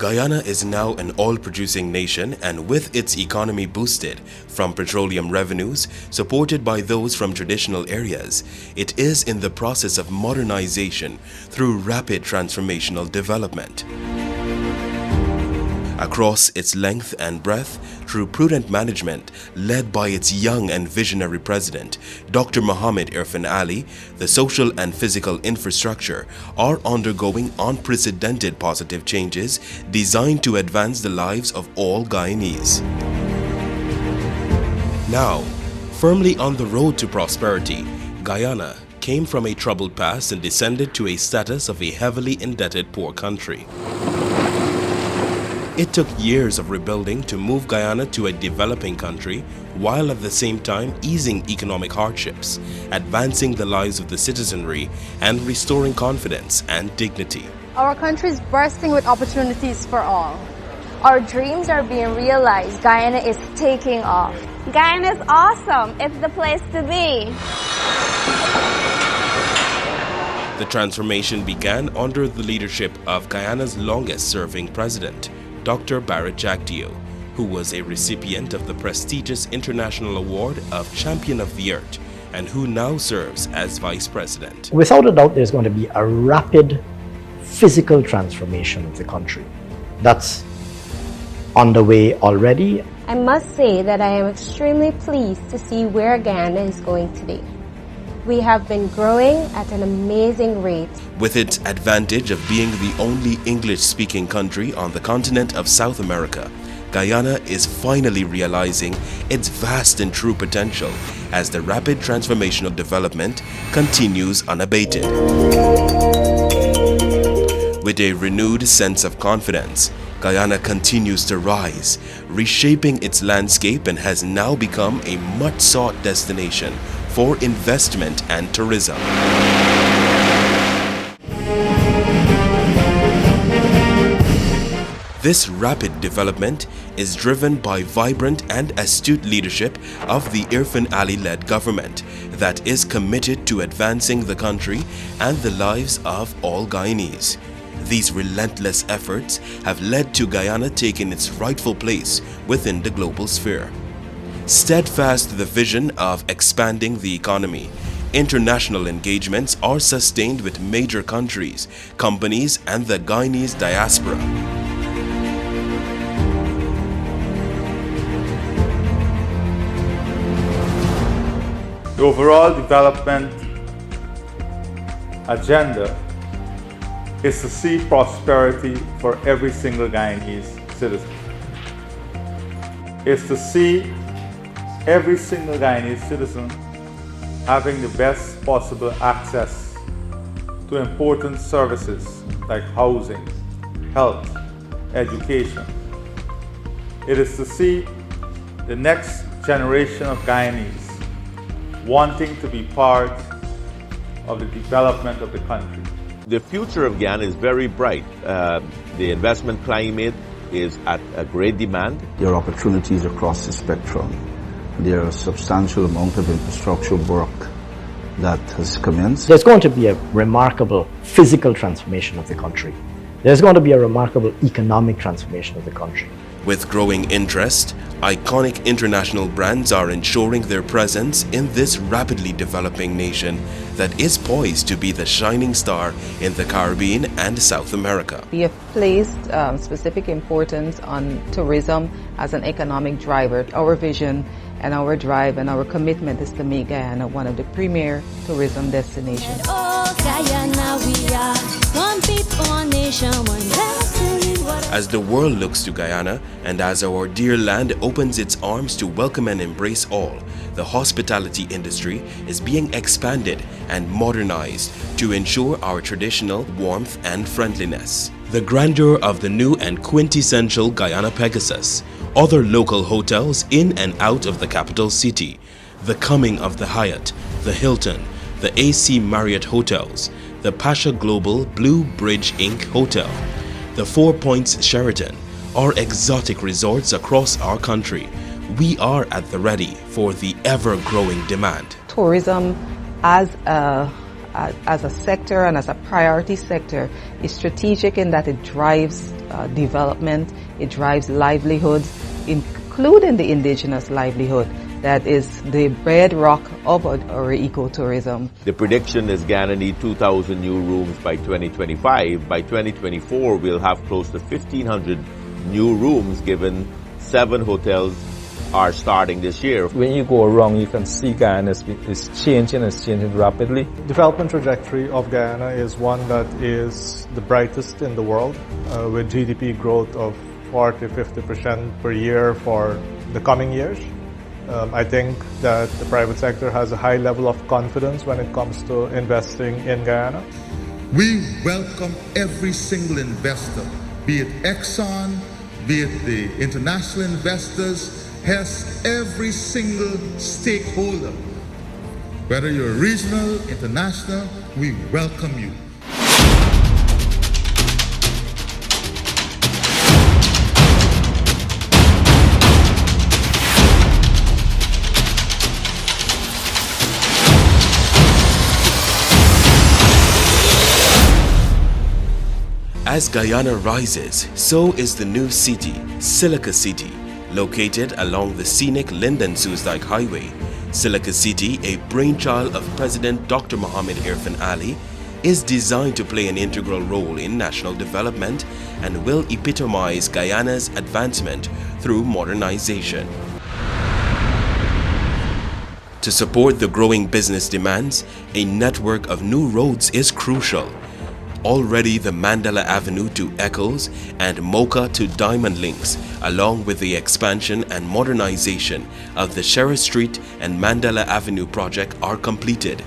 Guyana is now an oil-producing nation, and with its economy boosted from petroleum revenues supported by those from traditional areas, it is in the process of modernization through rapid transformational development. Across its length and breadth, through prudent management led by its young and visionary president, Dr. Mohamed Irfan Ali, the social and physical infrastructure are undergoing unprecedented positive changes designed to advance the lives of all Guyanese. Now, firmly on the road to prosperity, Guyana came from a troubled past and descended to a status of a heavily indebted poor country. It took years of rebuilding to move Guyana to a developing country, while at the same time easing economic hardships, advancing the lives of the citizenry, and restoring confidence and dignity. Our country is bursting with opportunities for all. Our dreams are being realized. Guyana is taking off. Guyana is awesome. It's the place to be. The transformation began under the leadership of Guyana's longest-serving president, Dr. Barrett Jagdeo, who was a recipient of the prestigious International Award of Champion of the Earth and who now serves as Vice President. Without a doubt, there's going to be a rapid physical transformation of the country. That's underway already. I must say that I am extremely pleased to see where Guyana is going today. We have been growing at an amazing rate. With its advantage of being the only English-speaking country on the continent of South America, Guyana is finally realizing its vast and true potential as the rapid transformational development continues unabated. With a renewed sense of confidence, Guyana continues to rise, reshaping its landscape, and has now become a much-sought destination for investment and tourism. This rapid development is driven by vibrant and astute leadership of the Irfan Ali-led government that is committed to advancing the country and the lives of all Guyanese. These relentless efforts have led to Guyana taking its rightful place within the global sphere. Steadfast to the vision of expanding the economy, international engagements are sustained with major countries, companies, and the Guyanese diaspora. The overall development agenda is to see prosperity for every single Guyanese citizen. It's to see every single Guyanese citizen having the best possible access to important services like housing, health, education. It is to see the next generation of Guyanese wanting to be part of the development of the country. The future of Guyana is very bright. The investment climate is at a great demand. There are opportunities across the spectrum. There are a substantial amount of infrastructure work that has commenced. There's going to be a remarkable physical transformation of the country. There's going to be a remarkable economic transformation of the country. With growing interest, iconic international brands are ensuring their presence in this rapidly developing nation that is poised to be the shining star in the Caribbean and South America. We have placed specific importance on tourism as an economic driver. Our vision and our drive and our commitment is to make Guyana one of the premier tourism destinations. Guyana, we are one people, one nation, one destiny. As the world looks to Guyana and as our dear land opens its arms to welcome and embrace all, the hospitality industry is being expanded and modernized to ensure our traditional warmth and friendliness. The grandeur of the new and quintessential Guyana Pegasus, other local hotels in and out of the capital city, the coming of the Hyatt, the Hilton, the AC Marriott hotels, the Pasha Global Blue Bridge Inc. Hotel, the Four Points Sheraton, are exotic resorts across our country. We are at the ready for the ever-growing demand. Tourism as a as a sector and as a priority sector is strategic in that it drives development, it drives livelihoods, including the indigenous livelihood that is the bedrock of our ecotourism. The prediction is Guyana need 2,000 new rooms by 2025. By 2024, we'll have close to 1,500 new rooms, given 7 hotels are starting this year. When you go around, you can see Guyana is changing, it's changing rapidly. Development trajectory of Guyana is one that is the brightest in the world, with GDP growth of 40-50% per year for the coming years. I think that the private sector has a high level of confidence when it comes to investing in Guyana. We welcome every single investor, be it Exxon, be it the international investors, has every single stakeholder. Whether you're regional, international, we welcome you. As Guyana rises, so is the new city, Silica City, located along the scenic Linden-Soesdijk Highway. Silica City, a brainchild of President Dr. Mohamed Irfan Ali, is designed to play an integral role in national development and will epitomize Guyana's advancement through modernization. To support the growing business demands, a network of new roads is crucial. Already the Mandela Avenue to Eccles and Mocha to Diamond links, along with the expansion and modernization of the Sheriff Street and Mandela Avenue project are completed.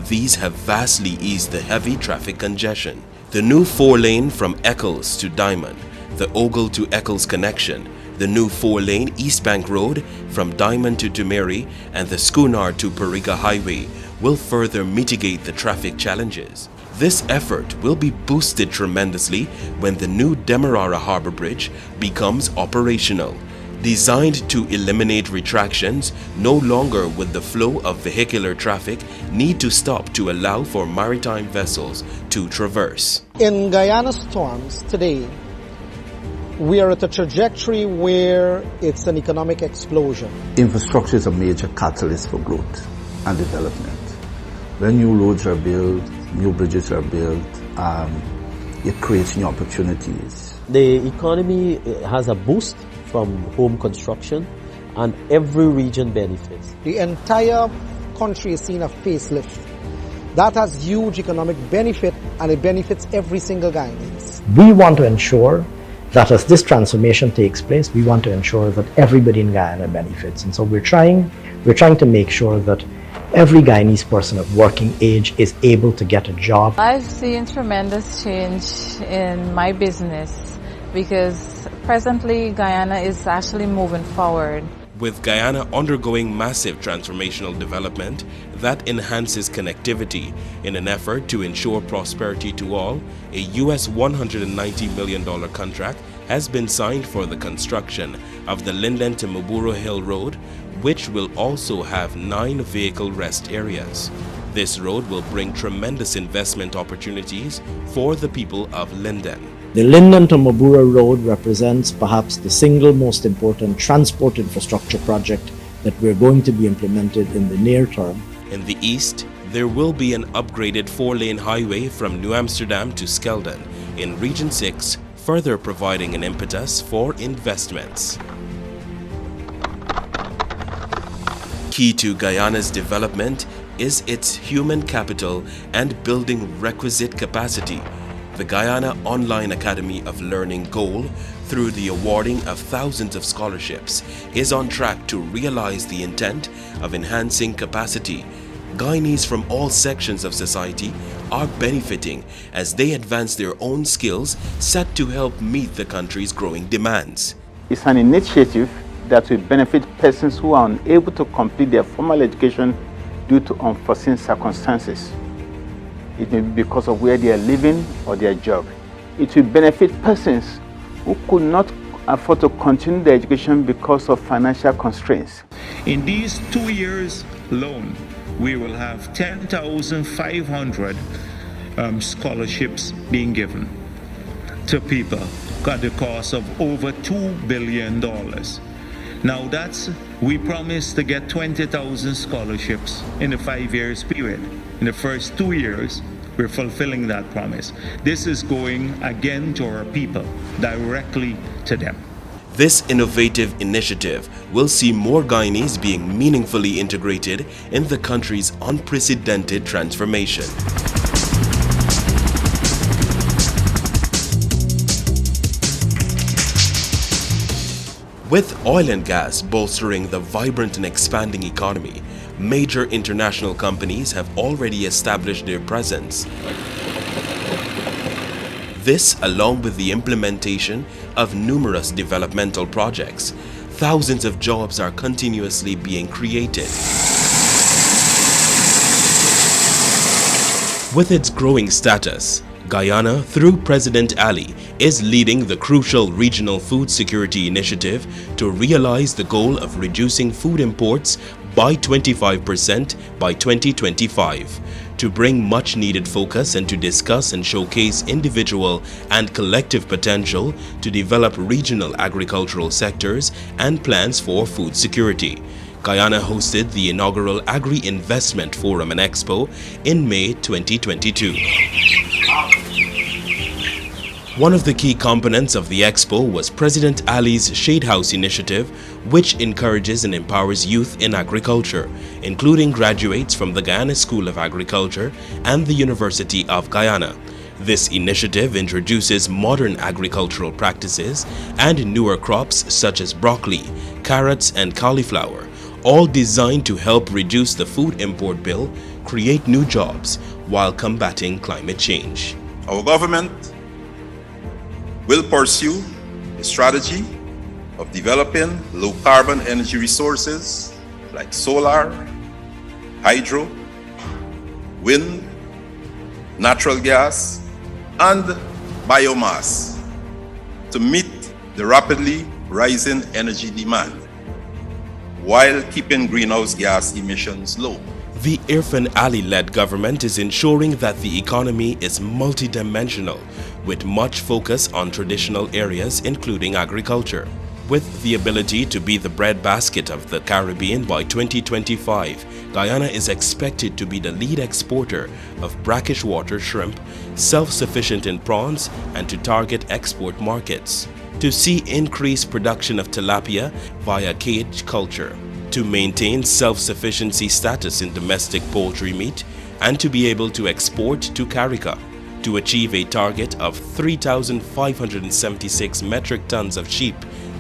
These have vastly eased the heavy traffic congestion. The new 4-lane from Eccles to Diamond, the Ogle to Eccles connection, the new 4-lane East Bank Road from Diamond to Tumeri, and the Schoonar to Parika Highway will further mitigate the traffic challenges. This effort will be boosted tremendously when the new Demerara Harbour Bridge becomes operational. Designed to eliminate retractions, no longer would the flow of vehicular traffic need to stop to allow for maritime vessels to traverse. In Guyana storms today, we are at a trajectory where it's an economic explosion. Infrastructure is a major catalyst for growth and development. When new roads are built, new bridges are built, it creates new opportunities. The economy has a boost from home construction, and every region benefits. The entire country is seeing a facelift. That has huge economic benefit, and it benefits every single Guyanese. We want to ensure that as this transformation takes place, we want to ensure that everybody in Guyana benefits. And so we're trying to make sure that every Guyanese person of working age is able to get a job. I've seen tremendous change in my business because presently Guyana is actually moving forward. With Guyana undergoing massive transformational development that enhances connectivity in an effort to ensure prosperity to all, a US $190 million contract has been signed for the construction of the Linden to Maburo Hill Road, which will also have 9 vehicle rest areas. This road will bring tremendous investment opportunities for the people of Linden. The Linden to Maburo Road represents perhaps the single most important transport infrastructure project that we're going to be implemented in the near term. In the east, there will be an upgraded 4-lane highway from New Amsterdam to Skeldon in Region 6, further providing an impetus for investments. Key to Guyana's development is its human capital and building requisite capacity. The Guyana Online Academy of Learning goal, through the awarding of thousands of scholarships, is on track to realize the intent of enhancing capacity. Guyanese from all sections of society are benefiting as they advance their own skills set to help meet the country's growing demands. It's an initiative that will benefit persons who are unable to complete their formal education due to unforeseen circumstances. It may be because of where they are living or their job. It will benefit persons who could not afford to continue their education because of financial constraints. In these 2 years alone, we will have 10,500 scholarships being given to people at the cost of over $2 billion. Now we promised to get 20,000 scholarships in the 5 years period. In the first 2 years, we're fulfilling that promise. This is going again to our people, directly to them. This innovative initiative will see more Guyanese being meaningfully integrated in the country's unprecedented transformation. With oil and gas bolstering the vibrant and expanding economy, major international companies have already established their presence. This, along with the implementation of numerous developmental projects, thousands of jobs are continuously being created. With its growing status, Guyana, through President Ali, is leading the crucial Regional Food Security Initiative to realize the goal of reducing food imports by 25% by 2025, to bring much needed focus and to discuss and showcase individual and collective potential to develop regional agricultural sectors and plans for food security. Guyana hosted the inaugural Agri-Investment Forum and Expo in May 2022. One of the key components of the expo was President Ali's Shade House initiative, which encourages and empowers youth in agriculture, including graduates from the Guyana School of Agriculture and the University of Guyana. This initiative introduces modern agricultural practices and newer crops such as broccoli, carrots, and cauliflower, all designed to help reduce the food import bill, create new jobs, while combating climate change. Our government will pursue a strategy of developing low-carbon energy resources like solar, hydro, wind, natural gas, and biomass to meet the rapidly rising energy demand while keeping greenhouse gas emissions low. The Irfan Ali-led government is ensuring that the economy is multidimensional, with much focus on traditional areas including agriculture. With the ability to be the breadbasket of the Caribbean by 2025, Guyana is expected to be the lead exporter of brackish water shrimp, self-sufficient in prawns, and to target export markets. To see increased production of tilapia via cage culture, to maintain self-sufficiency status in domestic poultry meat, and to be able to export to CARICA, to achieve a target of 3,576 metric tons of sheep,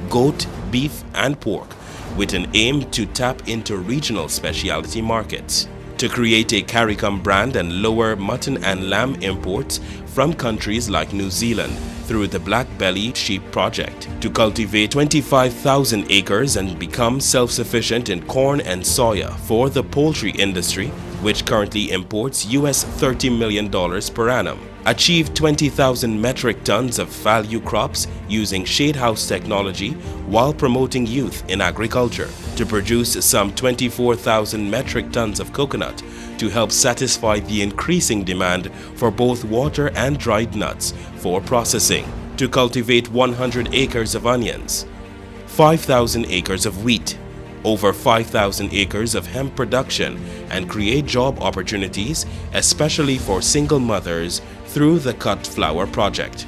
goat, beef, and pork, with an aim to tap into regional specialty markets, to create a CARICOM brand and lower mutton and lamb imports from countries like New Zealand through the Black Belly Sheep Project, to cultivate 25,000 acres and become self-sufficient in corn and soya for the poultry industry, which currently imports US $30 million per annum. Achieve 20,000 metric tons of value crops using shade house technology while promoting youth in agriculture. To produce some 24,000 metric tons of coconut to help satisfy the increasing demand for both water and dried nuts for processing. To cultivate 100 acres of onions, 5,000 acres of wheat, over 5,000 acres of hemp production, and create job opportunities, especially for single mothers, through the Cut Flower Project.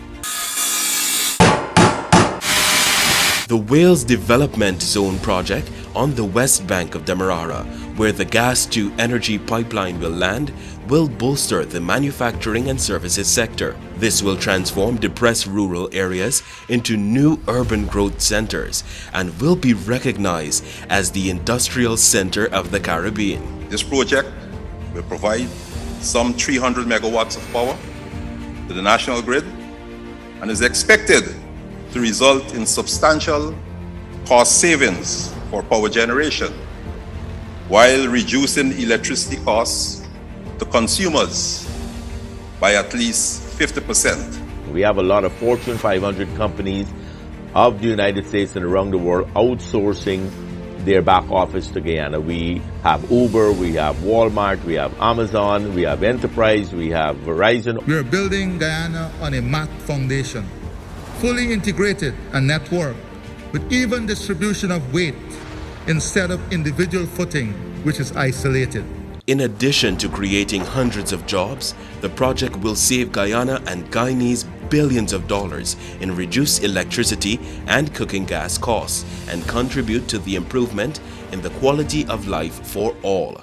The Wales Development Zone project on the west bank of Demerara, where the gas-to-energy pipeline will land, will bolster the manufacturing and services sector. This will transform depressed rural areas into new urban growth centers and will be recognized as the industrial center of the Caribbean. This project will provide some 300 megawatts of power to the national grid and is expected to result in substantial cost savings for power generation, while reducing electricity costs to consumers by at least 50%. We have a lot of Fortune 500 companies of the United States and around the world outsourcing their back office to Guyana. We have Uber, we have Walmart, we have Amazon, we have Enterprise, we have Verizon. We are building Guyana on a mat foundation, fully integrated and networked, with even distribution of weight instead of individual footing, which is isolated. In addition to creating hundreds of jobs, the project will save Guyana and Guyanese billions of dollars in reduced electricity and cooking gas costs and contribute to the improvement in the quality of life for all.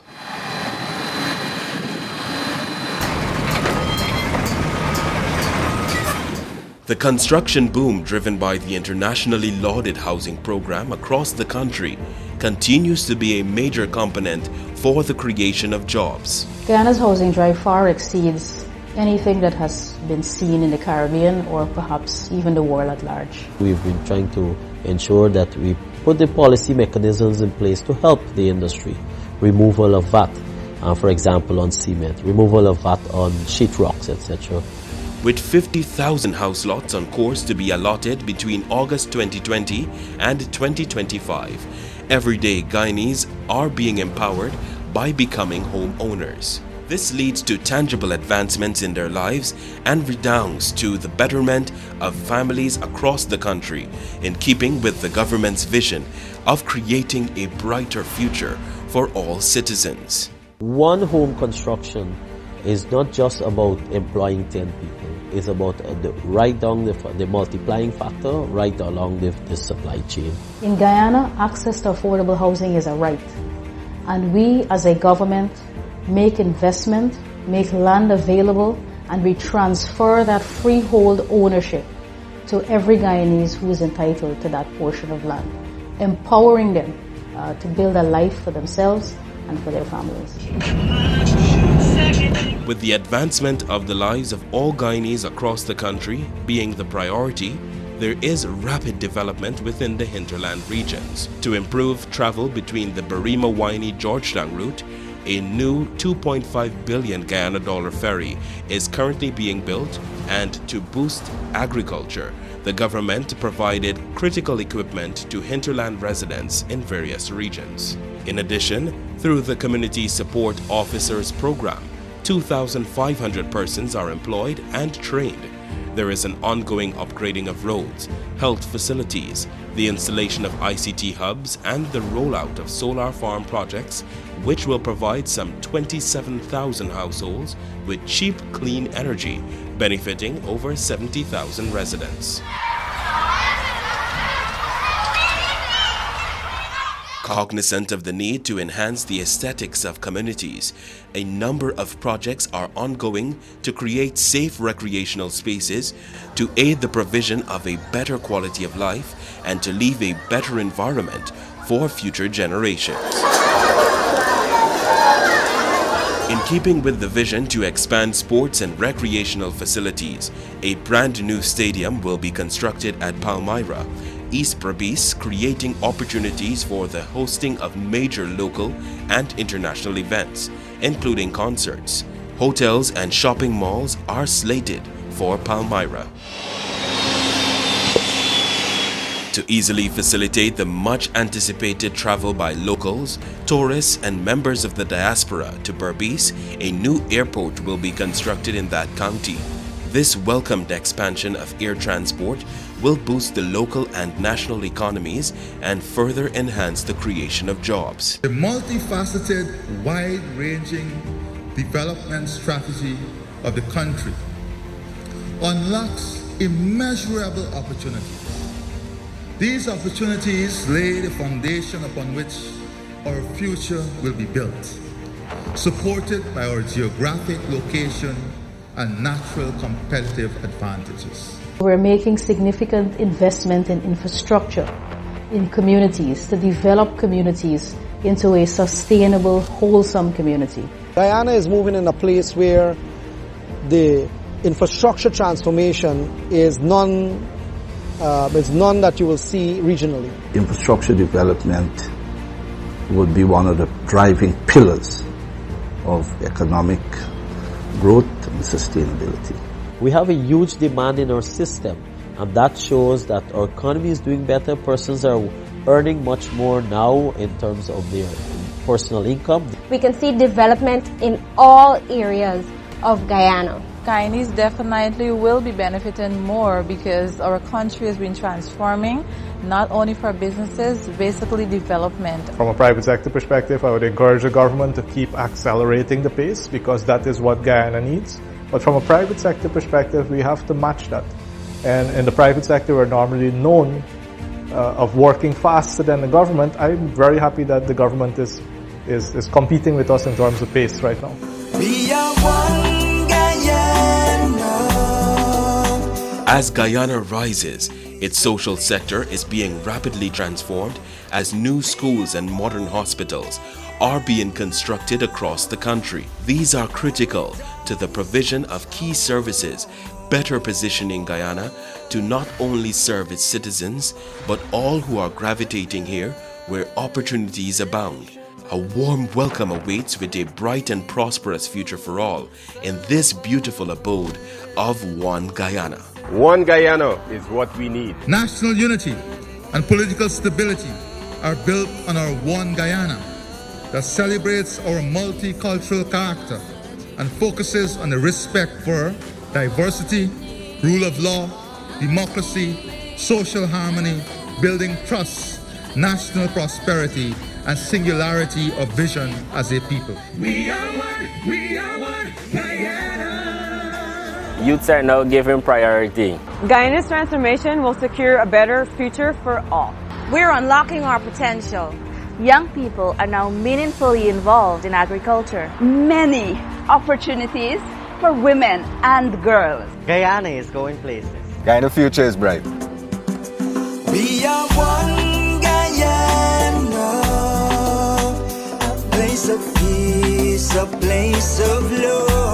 The construction boom driven by the internationally lauded housing program across the country continues to be a major component for the creation of jobs. Guyana's housing drive far exceeds anything that has been seen in the Caribbean or perhaps even the world at large. We've been trying to ensure that we put the policy mechanisms in place to help the industry. Removal of VAT, for example, on cement, removal of VAT on sheetrocks, etc. With 50,000 house lots on course to be allotted between August 2020 and 2025, everyday Guyanese are being empowered by becoming homeowners. This leads to tangible advancements in their lives and redounds to the betterment of families across the country, in keeping with the government's vision of creating a brighter future for all citizens. One home construction is not just about employing 10 people. It's about right down the multiplying factor, right along the supply chain. In Guyana, access to affordable housing is a right. And we as a government make investment, make land available, and we transfer that freehold ownership to every Guyanese who is entitled to that portion of land, empowering them to build a life for themselves and for their families. With the advancement of the lives of all Guyanese across the country being the priority, there is rapid development within the hinterland regions. To improve travel between the Barima-Waini-Georgetown route, a new $2.5 billion Guyana dollar ferry is currently being built, and to boost agriculture, the government provided critical equipment to hinterland residents in various regions. In addition, through the Community Support Officers Program, 2,500 persons are employed and trained. There is an ongoing upgrading of roads, health facilities, the installation of ICT hubs, and the rollout of solar farm projects, which will provide some 27,000 households with cheap, clean energy, benefiting over 70,000 residents. Cognizant of the need to enhance the aesthetics of communities, a number of projects are ongoing to create safe recreational spaces to aid the provision of a better quality of life and to leave a better environment for future generations. In keeping with the vision to expand sports and recreational facilities, a brand new stadium will be constructed at Palmyra, East Berbice, creating opportunities for the hosting of major local and international events, including concerts. Hotels and shopping malls are slated for Palmyra. To easily facilitate the much anticipated travel by locals, tourists, and members of the diaspora to Berbice, a new airport will be constructed in that county. This welcomed expansion of air transport will boost the local and national economies and further enhance the creation of jobs. The multifaceted, wide-ranging development strategy of the country unlocks immeasurable opportunities. These opportunities lay the foundation upon which our future will be built, supported by our geographic location and natural competitive advantages. We're making significant investment in infrastructure, in communities, to develop communities into a sustainable, wholesome community. Guyana is moving in a place where the infrastructure transformation is none that you will see regionally. Infrastructure development would be one of the driving pillars of economic growth and sustainability. We have a huge demand in our system And that shows that our economy is doing better. Persons are earning much more now in terms of their personal income. We can see development in all areas of Guyana. Guyanese definitely will be benefiting more because our country has been transforming, not only for businesses, basically development. From a private sector perspective, I would encourage the government to keep accelerating the pace because that is what Guyana needs. But from a private sector perspective, we have to match that. And in the private sector, we're normally known of working faster than the government. I'm very happy that the government is competing with us in terms of pace right now. We are one Guyana. As Guyana rises, its social sector is being rapidly transformed as new schools and modern hospitals are being constructed across the country. These are critical to the provision of key services, better positioning Guyana to not only serve its citizens, but all who are gravitating here where opportunities abound. A warm welcome awaits with a bright and prosperous future for all in this beautiful abode of One Guyana. One Guyana is what we need. National unity and political stability are built on our One Guyana that celebrates our multicultural character and focuses on the respect for diversity, rule of law, democracy, social harmony, building trust, national prosperity, and singularity of vision as a people. We are one Guyana. Youths are now given priority. Guyana's transformation will secure a better future for all. We're unlocking our potential. Young people are now meaningfully involved in agriculture. Many opportunities for women and girls. Guyana is going places. Guyana's future is bright. We are one Guyana. A place of peace, a place of love.